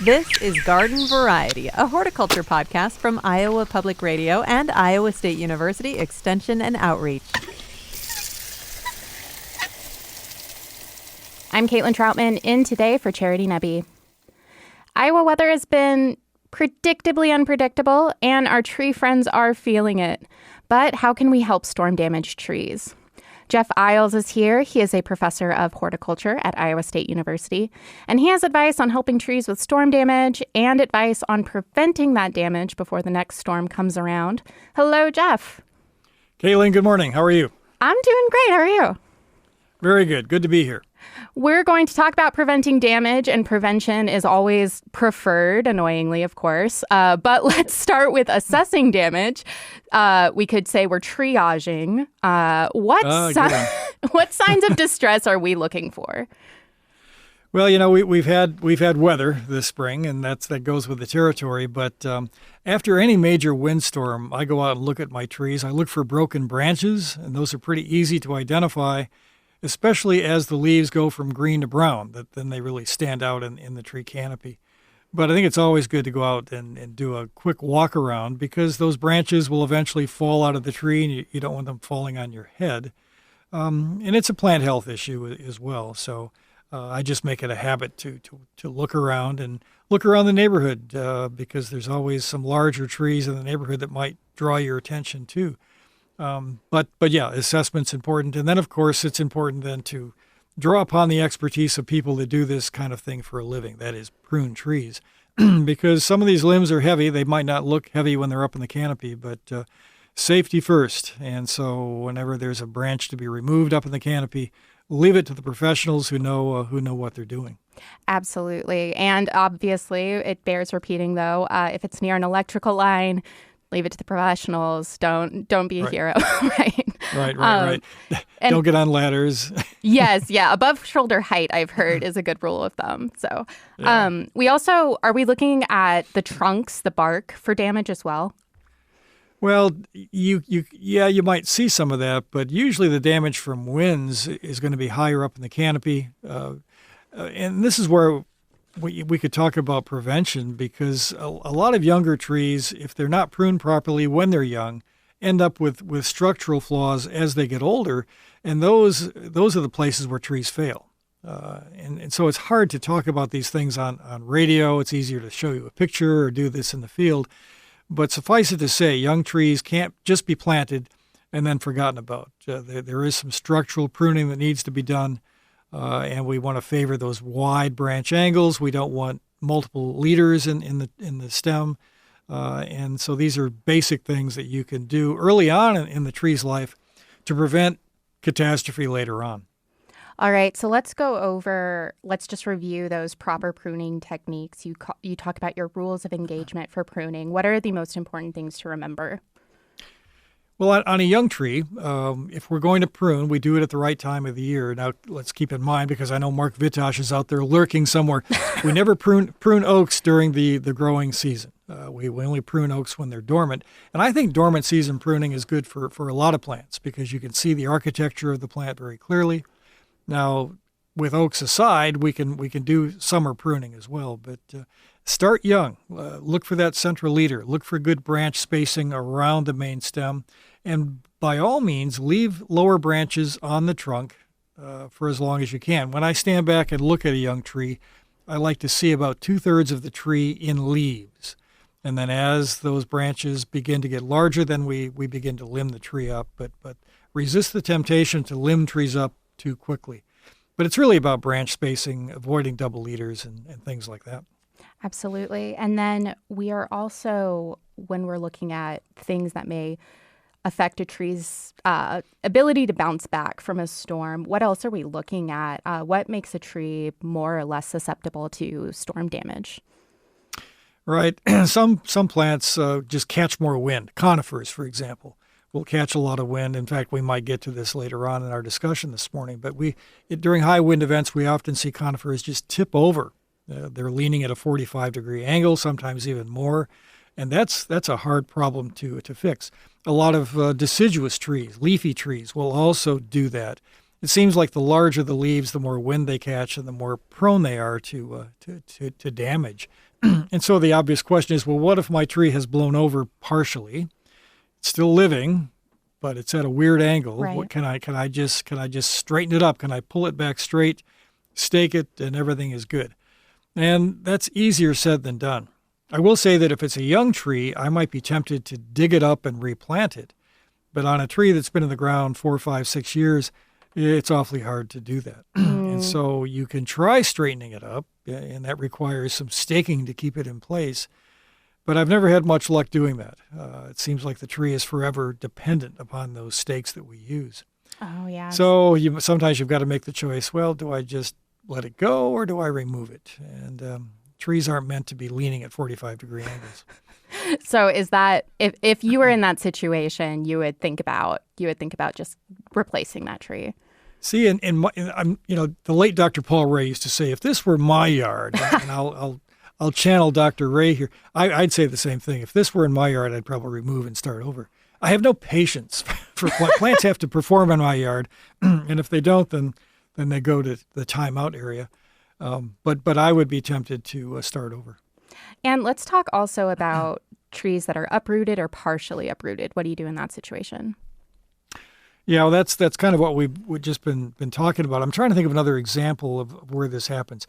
This is Garden Variety, a horticulture podcast from Iowa Public Radio and Iowa State University Extension and Outreach. I'm Caitlin Troutman, in today for Charity Nebby. Iowa weather has been predictably unpredictable, and our tree friends are feeling it. But how can we help storm-damaged trees? Jeff Iles is here. He is a professor of horticulture at Iowa State University, and he has advice on helping trees with storm damage and advice on preventing that damage before the next storm comes around. Hello, Jeff. Caitlin, good morning. How are you? I'm doing great. How are you? Very good. Good to be here. We're going to talk about preventing damage, and prevention is always preferred, annoyingly, of course. But let's start with assessing damage. We could say we're triaging. What signs of distress are we looking for? Well, you know, we've had weather this spring, and that goes with the territory. But after any major windstorm, I go out and look at my trees. I look for broken branches, and those are pretty easy to identify, especially as the leaves go from green to brown. Then they really stand out in the tree canopy. But I think it's always good to go out and do a quick walk around, because those branches will eventually fall out of the tree, and you don't want them falling on your head. And it's a plant health issue as well. So I just make it a habit to look around and look around the neighborhood, because there's always some larger trees in the neighborhood that might draw your attention too. But yeah, assessment's important. And then, of course, it's important then to draw upon the expertise of people that do this kind of thing for a living, that is, prune trees. Because some of these limbs are heavy. They might not look heavy when they're up in the canopy, but safety first. And so whenever there's a branch to be removed up in the canopy, leave it to the professionals who know what they're doing. Absolutely. And obviously, it bears repeating, though, if it's near an electrical line, leave it to the professionals. Don't be a hero, right? Right. Don't get on ladders. Yes, yeah. Above shoulder height, I've heard, is a good rule of thumb. So Yeah. are we looking at the trunks, the bark, for damage as well? Well, you might see some of that, but usually the damage from winds is going to be higher up in the canopy. And this is where we could talk about prevention, because a lot of younger trees, if they're not pruned properly when they're young, end up with structural flaws as they get older, and those are the places where trees fail. And so it's hard to talk about these things on radio. It's easier to show you a picture or do this in the field. But suffice it to say, young trees can't just be planted and then forgotten about. There is some structural pruning that needs to be done. And we want to favor those wide branch angles. We don't want multiple leaders in the stem. And so these are basic things that you can do early on in the tree's life to prevent catastrophe later on. All right, so let's just review those proper pruning techniques. You talk about your rules of engagement for pruning. What are the most important things to remember? Well, on a young tree, if we're going to prune, we do it at the right time of the year. Now, let's keep in mind, because I know Mark Vitosh is out there lurking somewhere, we never prune oaks during the growing season. We only prune oaks when they're dormant. And I think dormant season pruning is good for a lot of plants, because you can see the architecture of the plant very clearly. Now, with oaks aside, we can do summer pruning as well, but start young. Look for that central leader. Look for good branch spacing around the main stem. And by all means, leave lower branches on the trunk for as long as you can. When I stand back and look at a young tree, I like to see about 2/3 of the tree in leaves. And then as those branches begin to get larger, then we begin to limb the tree up. But resist the temptation to limb trees up too quickly. But it's really about branch spacing, avoiding double leaders and things like that. Absolutely. And then we are also, when we're looking at things that may affect a tree's ability to bounce back from a storm, what else are we looking at? What makes a tree more or less susceptible to storm damage? Right. Some plants just catch more wind. Conifers, for example, will catch a lot of wind. In fact, we might get to this later on in our discussion this morning. But during high wind events, we often see conifers just tip over. They're leaning at a 45-degree angle, sometimes even more. And that's a hard problem to fix. A lot of deciduous trees, leafy trees, will also do that. it seems like the larger the leaves, the more wind they catch, and the more prone they are to damage. And so the obvious question is, well, what if my tree has blown over partially? It's still living, but it's at a weird angle. Right. What can I just straighten it up? Can I pull it back straight, stake it, and everything is good? And that's easier said than done. I will say that if it's a young tree, I might be tempted to dig it up and replant it. But on a tree that's been in the ground 4, 5, 6 years, it's awfully hard to do that. And so you can try straightening it up, and that requires some staking to keep it in place. But I've never had much luck doing that. It seems like the tree is forever dependent upon those stakes that we use. Oh, yeah. So sometimes you've got to make the choice, well, do I just let it go or do I remove it? And trees aren't meant to be leaning at 45-degree angles. So is that if you were in that situation, you would think about just replacing that tree? See, I'm the late Dr. Paul Ray used to say, if this were my yard, and I'll channel Dr. Ray here, I'd say the same thing. If this were in my yard, I'd probably remove and start over. I have no patience for plants. Have to perform in my yard, and if they don't, then they go to the timeout area. But I would be tempted to start over. And let's talk also about trees that are uprooted or partially uprooted. What do you do in that situation? Yeah, well, that's kind of what we've just been talking about. I'm trying to think of another example of where this happens.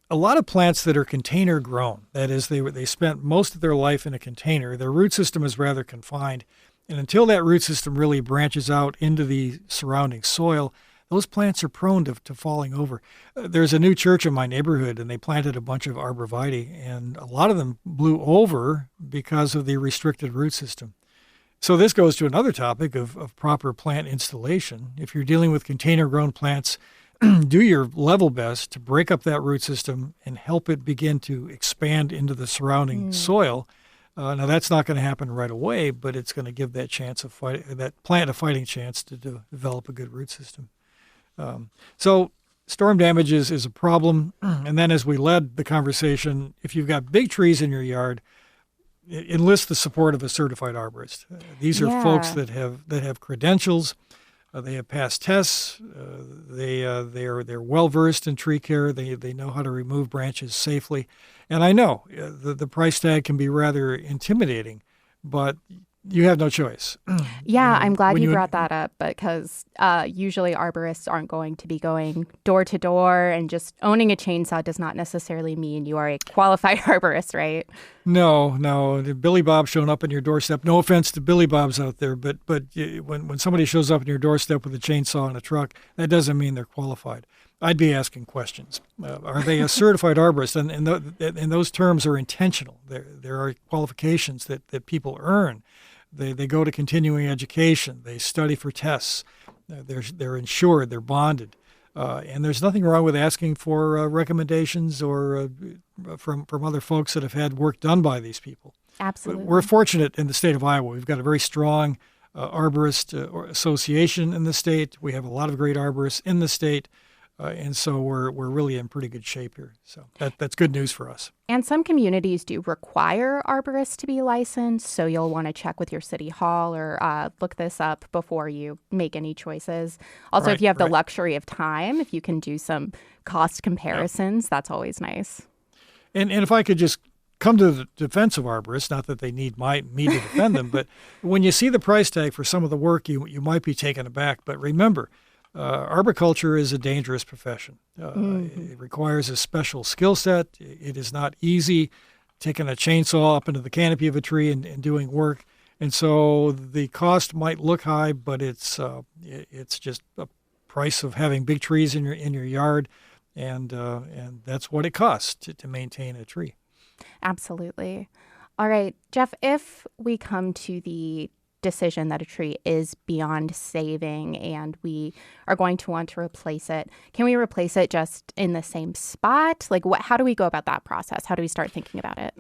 A lot of plants that are container grown, that is, they spent most of their life in a container, their root system is rather confined. And until that root system really branches out into the surrounding soil, those plants are prone to falling over. There's a new church in my neighborhood, and they planted a bunch of arborvitae, and a lot of them blew over because of the restricted root system. So this goes to another topic of proper plant installation. If you're dealing with container-grown plants, do your level best to break up that root system and help it begin to expand into the surrounding soil. Now, that's not going to happen right away, but it's going to give that plant a fighting chance to develop a good root system. So storm damage is a problem. And then as we led the conversation, if you've got big trees in your yard, enlist the support of a certified arborist. These are folks that have credentials. They have passed tests. They're well versed in tree care. They know how to remove branches safely. And I know the price tag can be rather intimidating, but you have no choice. Yeah, I'm glad you brought that up because usually arborists aren't going to be going door to door, and just owning a chainsaw does not necessarily mean you are a qualified arborist, right? No. Billy Bob showing up on your doorstep. No offense to Billy Bobs out there, but when somebody shows up on your doorstep with a chainsaw and a truck, that doesn't mean they're qualified. I'd be asking questions. Are they a certified arborist? And those terms are intentional. There are qualifications that people earn. They go to continuing education. They study for tests. They're insured. They're bonded. And there's nothing wrong with asking for recommendations or from other folks that have had work done by these people. Absolutely. We're fortunate in the state of Iowa. We've got a very strong arborist association in the state. We have a lot of great arborists in the state. And so we're really in pretty good shape here. So that's good news for us. And some communities do require arborists to be licensed, so you'll want to check with your city hall or look this up before you make any choices. Also, if you have the luxury of time, if you can do some cost comparisons, that's always nice. And if I could just come to the defense of arborists, not that they need me to defend them, but when you see the price tag for some of the work, you might be taken aback. But remember, arboriculture is a dangerous profession. It requires a special skill set. It is not easy taking a chainsaw up into the canopy of a tree and doing work. And so the cost might look high, but it's just a price of having big trees in your yard, and that's what it costs to maintain a tree. Absolutely. All right, Jeff, if we come to the decision that a tree is beyond saving and we are going to want to replace it, can we replace it just in the same spot? Like, how do we go about that process? How do we start thinking about it?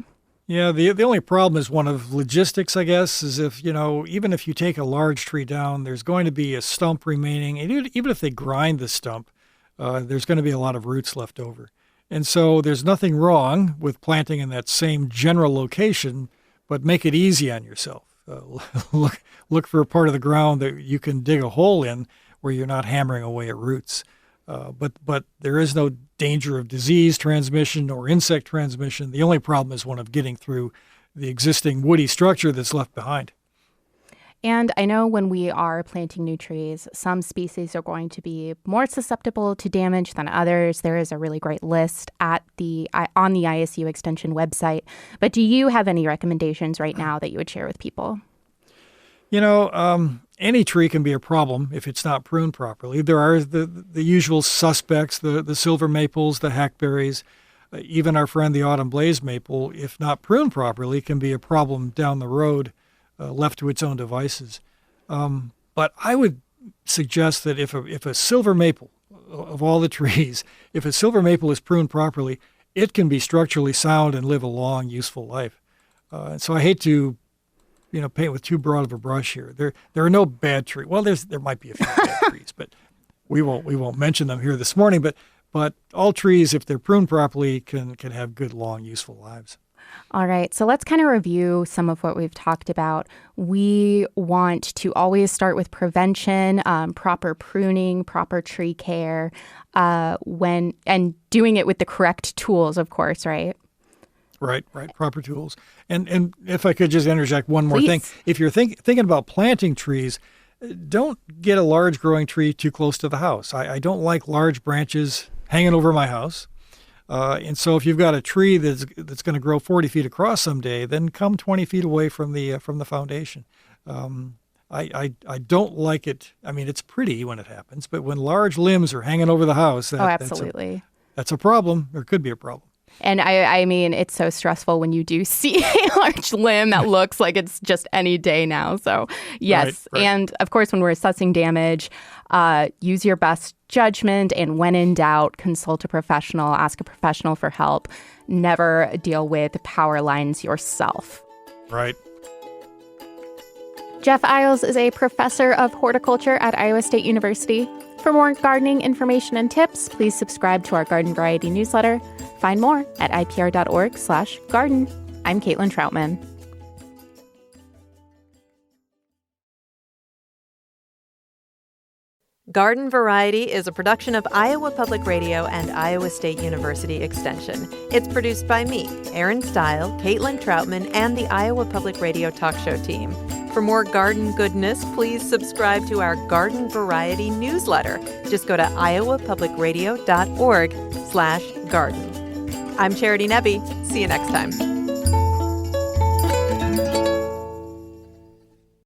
Yeah, the only problem is one of logistics, I guess, is even if you take a large tree down, there's going to be a stump remaining. And even if they grind the stump, there's going to be a lot of roots left over. And so there's nothing wrong with planting in that same general location, but make it easy on yourself. Look for a part of the ground that you can dig a hole in where you're not hammering away at roots. But there is no danger of disease transmission or insect transmission. The only problem is one of getting through the existing woody structure that's left behind. And I know when we are planting new trees, some species are going to be more susceptible to damage than others. There is a really great list on the ISU Extension website. But do you have any recommendations right now that you would share with people? Any tree can be a problem if it's not pruned properly. There are the usual suspects, the silver maples, the hackberries, even our friend the autumn blaze maple, if not pruned properly, can be a problem down the road, left to its own devices. But I would suggest that if a silver maple, of all the trees, if a silver maple is pruned properly, it can be structurally sound and live a long, useful life. And so I hate to paint with too broad of a brush here. There are no bad trees. Well, there might be a few bad trees, but we won't mention them here this morning. But all trees, if they're pruned properly, can have good, long, useful lives. All right, so let's kind of review some of what we've talked about. We want to always start with prevention, proper pruning, proper tree care, and doing it with the correct tools, of course, right? Right. Proper tools. And if I could just interject one more Please. thing. If you're thinking about planting trees, don't get a large growing tree too close to the house. I don't like large branches hanging over my house. And so if you've got a tree that's going to grow 40 feet across someday, then come 20 feet away from the foundation. I don't like it. I mean, it's pretty when it happens, but when large limbs are hanging over the house, absolutely. That's a problem, or could be a problem. And I mean, it's so stressful when you do see a large limb that looks like it's just any day now. So, yes. Right. And of course, when we're assessing damage, use your best judgment. And when in doubt, consult a professional, ask a professional for help. Never deal with power lines yourself. Right. Jeff Iles is a professor of horticulture at Iowa State University. For more gardening information and tips, please subscribe to our Garden Variety newsletter. Find more at ipr.org/garden. I'm Caitlin Troutman. Garden Variety is a production of Iowa Public Radio and Iowa State University Extension. It's produced by me, Erin Stile, Caitlin Troutman, and the Iowa Public Radio talk show team. For more garden goodness, please subscribe to our Garden Variety newsletter. Just go to iowapublicradio.org/garden. I'm Charity Nebbe. See you next time.